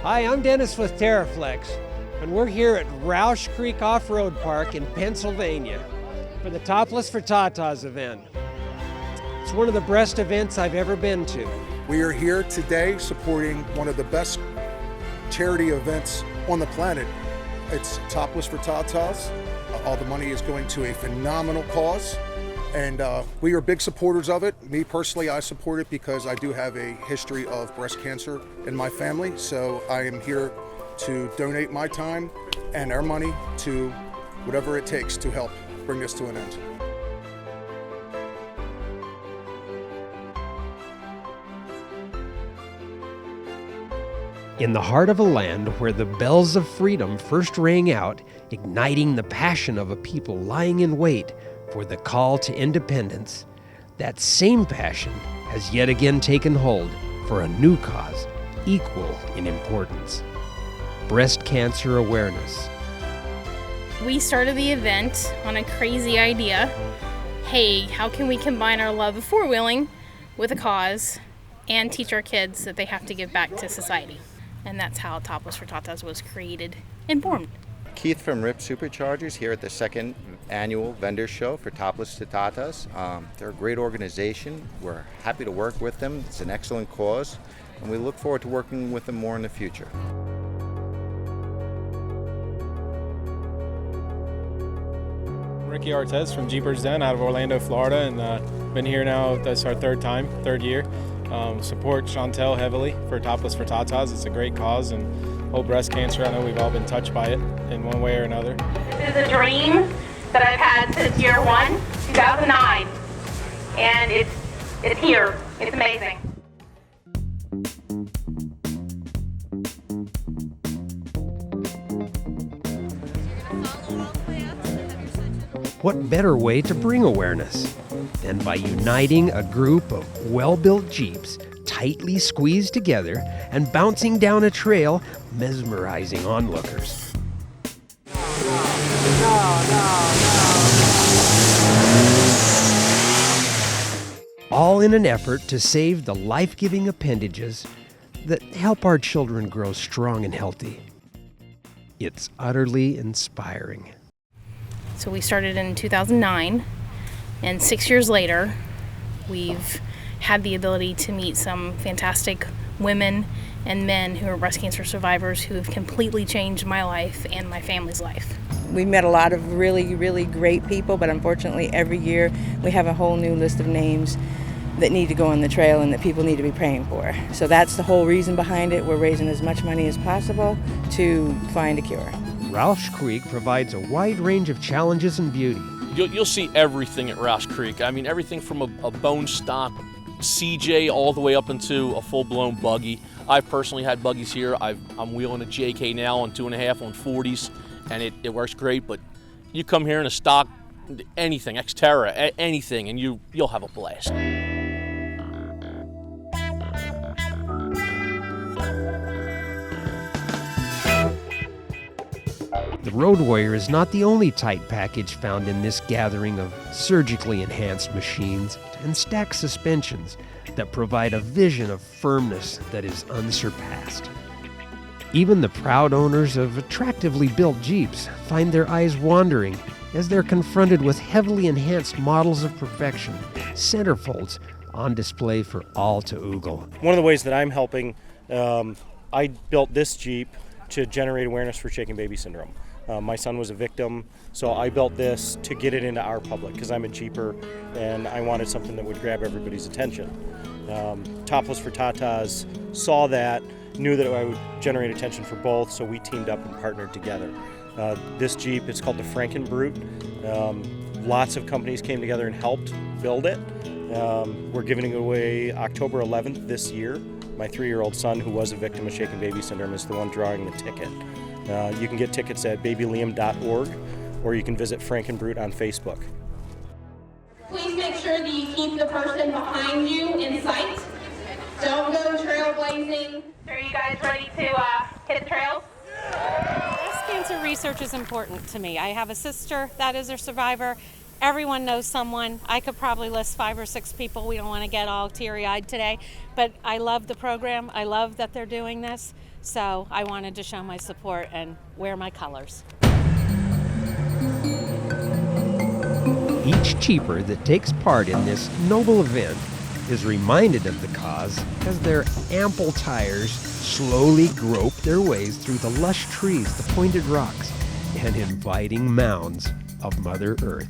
Hi, I'm Dennis with TeraFlex, and we're here at Roush Creek Off-Road Park in Pennsylvania for the Topless for TATAs event. It's one of the best events I've ever been to. We are here today supporting one of the best charity events on the planet. It's Topless for TATAs. All the money is going to a phenomenal cause, and we are big supporters of it. Me personally, I support it because I do have a history of breast cancer in my family, so I am here to donate my time and our money to whatever it takes to help bring this to an end. In the heart of a land where the bells of freedom first rang out, igniting the passion of a people lying in wait for the call to independence, that same passion has yet again taken hold for a new cause equal in importance: breast cancer awareness. We started the event on a crazy idea. Hey, how can we combine our love of four-wheeling with a cause and teach our kids that they have to give back to society? And that's how Topless for TATAs was created and formed. Keith from RIP Superchargers here at the second annual vendor show for Topless to TATAs. They're a great organization. We're happy to work with them. It's an excellent cause, and we look forward to working with them more in the future. Ricky Artez from Jeepers Den out of Orlando, Florida, and been here now. That's our third year. Support Chantel heavily for Topless for TATAs. It's a great cause, and whole breast cancer, I know we've all been touched by it in one way or another. This is a dream that I've had since year one, 2009, and it's here. It's amazing. What better way to bring awareness than by uniting a group of well-built Jeeps tightly squeezed together and bouncing down a trail, mesmerizing onlookers. All in an effort to save the life-giving appendages that help our children grow strong and healthy. It's utterly inspiring. So we started in 2009, and 6 years later, we've had the ability to meet some fantastic women and men who are breast cancer survivors who have completely changed my life and my family's life. We met a lot of really, really great people, but unfortunately every year we have a whole new list of names that need to go on the trail and that people need to be praying for. So that's the whole reason behind it. We're raising as much money as possible to find a cure. Roush Creek provides a wide range of challenges and beauty. You'll see everything at Roush Creek. I mean, everything from a bone stock CJ all the way up into a full-blown buggy. I've personally had buggies here. I'm wheeling a JK now on 2.5 on 40s, and it works great. But you come here in a stock, anything, Xterra, anything, and you'll have a blast. The Road Warrior is not the only tight package found in this gathering of surgically enhanced machines and stacked suspensions that provide a vision of firmness that is unsurpassed. Even the proud owners of attractively built Jeeps find their eyes wandering as they're confronted with heavily enhanced models of perfection, centerfolds on display for all to oogle. One of the ways that I'm helping, I built this Jeep to generate awareness for shaken baby syndrome. My son was a victim, so I built this to get it into our public because I'm a Jeeper and I wanted something that would grab everybody's attention. Topless for TATAs saw that, knew that I would generate attention for both, so we teamed up and partnered together. This Jeep, it's called the Frankenbrute. Lots of companies came together and helped build it. We're giving it away October 11th this year. My 3-year-old son, who was a victim of shaken baby syndrome, is the one drawing the ticket. You can get tickets at babyliam.org, or you can visit Frankenbrute on Facebook. Please make sure that you keep the person behind you in sight. Don't go trailblazing. Are you guys ready to hit the trails? Breast cancer research is important to me. I have a sister that is a survivor. Everyone knows someone. I could probably list 5 or 6 people. We don't want to get all teary-eyed today, but I love the program. I love that they're doing this, so I wanted to show my support and wear my colors. Each cheaper that takes part in this noble event is reminded of the cause as their ample tires slowly grope their ways through the lush trees, the pointed rocks, and inviting mounds of Mother Earth.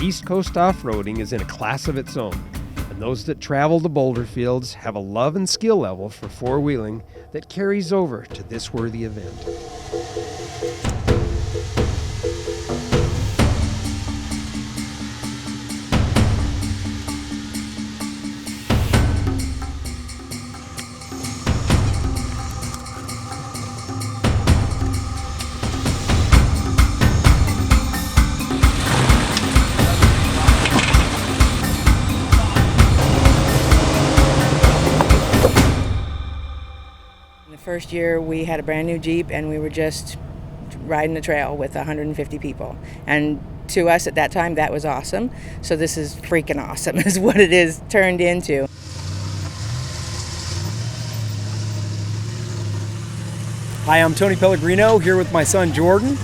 East Coast off-roading is in a class of its own, and those that travel the boulder fields have a love and skill level for four-wheeling that carries over to this worthy event. First year we had a brand new Jeep and we were just riding the trail with 150 people, and to us at that time that was awesome. So this is freaking awesome is what it is turned into. Hi, I'm Tony Pellegrino here with my son Jordan.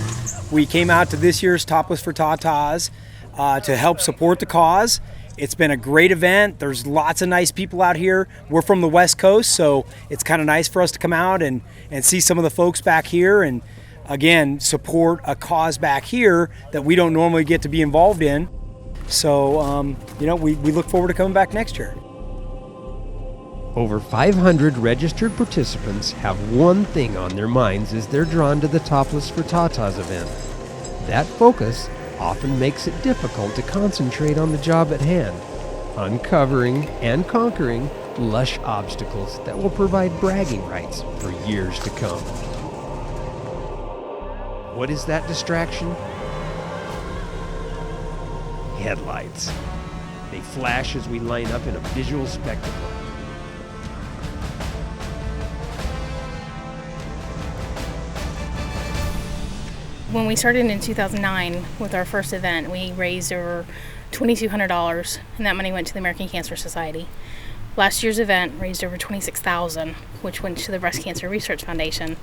We came out to this year's Topless for TATAs to help support the cause. It's been a great event. There's lots of nice people out here. We're from the West Coast, so it's kind of nice for us to come out and see some of the folks back here and, again, support a cause back here that we don't normally get to be involved in. So, we look forward to coming back next year. Over 500 registered participants have one thing on their minds as they're drawn to the Topless for TATAs event. That focus often makes it difficult to concentrate on the job at hand, uncovering and conquering lush obstacles that will provide bragging rights for years to come. What is that distraction? Headlights. They flash as we line up in a visual spectacle. When we started in 2009 with our first event, we raised over $2,200, and that money went to the American Cancer Society. Last year's event raised over $26,000, which went to the Breast Cancer Research Foundation,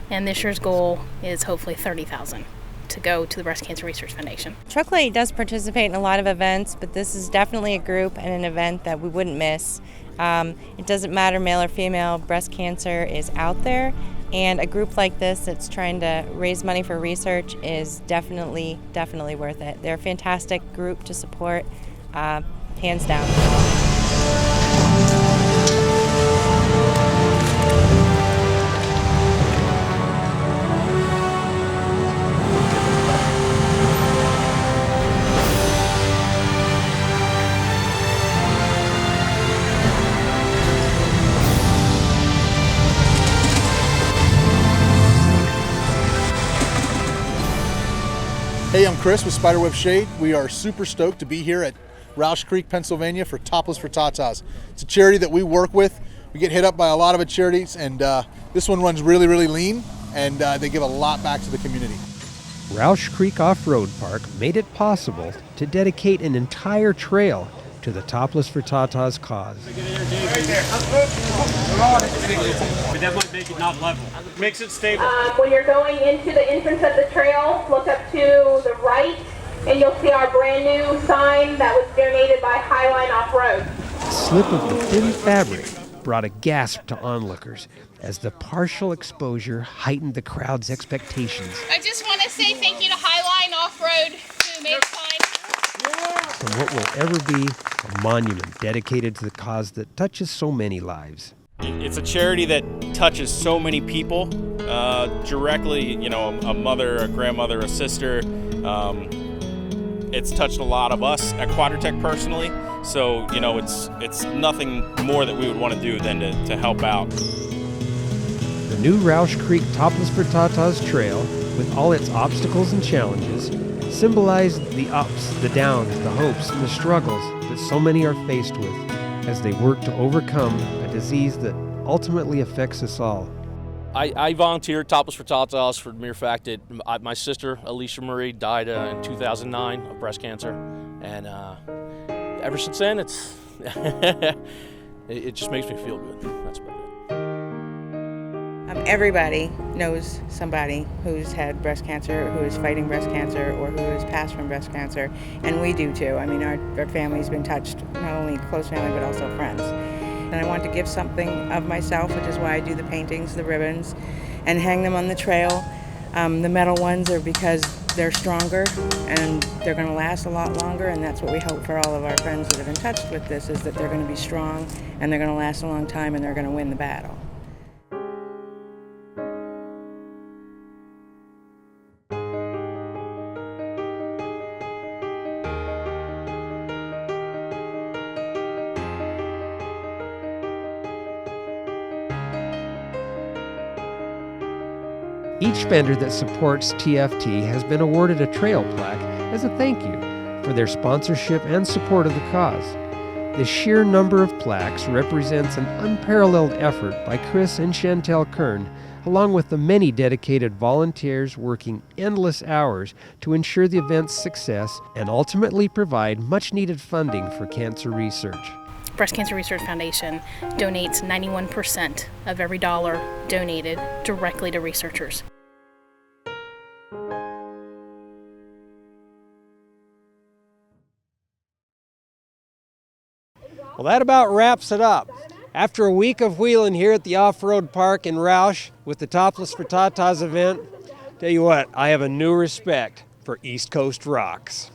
and this year's goal is hopefully $30,000 to go to the Breast Cancer Research Foundation. Trucklight does participate in a lot of events, but this is definitely a group and an event that we wouldn't miss. It doesn't matter male or female, breast cancer is out there. And a group like this that's trying to raise money for research is definitely worth it. They're a fantastic group to support, hands down. Hey, I'm Chris with Spiderweb Shade. We are super stoked to be here at Roush Creek, Pennsylvania for Topless for TATAs. It's a charity that we work with. We get hit up by a lot of charities, and this one runs really lean, and they give a lot back to the community. Roush Creek Off-Road Park made it possible to dedicate an entire trail to the Topless for TATAs cause. But that might make it not level. Makes it stable. When you're going into the entrance of the trail, look up to the right, and you'll see our brand new sign that was donated by Highline Off-Road. A slip of the thin fabric brought a gasp to onlookers as the partial exposure heightened the crowd's expectations. I just want to say thank you to Highline Off-Road who made the sign. From what will ever be a monument dedicated to the cause that touches so many lives. It's a charity that touches so many people directly, a mother, a grandmother, a sister. It's touched a lot of us at Quadratech personally, so it's nothing more that we would want to do than to help out. The new Roush Creek Topless for TATAs trail, with all its obstacles and challenges, symbolized the ups, the downs, the hopes, and the struggles that so many are faced with as they work to overcome a disease that ultimately affects us all. I volunteered Topless for TATAs for the mere fact that my sister, Alicia Marie, died in 2009 of breast cancer. And ever since then, it just makes me feel good. That's about it. Everybody knows somebody who's had breast cancer, who is fighting breast cancer, or who has passed from breast cancer, and we do too. I mean, our family's been touched, not only close family, but also friends. And I want to give something of myself, which is why I do the paintings, the ribbons, and hang them on the trail. The metal ones are because they're stronger and they're going to last a lot longer, and that's what we hope for all of our friends that have been touched with this, is that they're going to be strong and they're going to last a long time and they're going to win the battle. Each vendor that supports TFT has been awarded a trail plaque as a thank you for their sponsorship and support of the cause. The sheer number of plaques represents an unparalleled effort by Chris and Chantel Kern, along with the many dedicated volunteers working endless hours to ensure the event's success and ultimately provide much-needed funding for cancer research. Breast Cancer Research Foundation donates 91% of every dollar donated directly to researchers. Well, that about wraps it up. After a week of wheeling here at the off-road park in Roush with the Topless for TATAs event, tell you what, I have a new respect for East Coast rocks.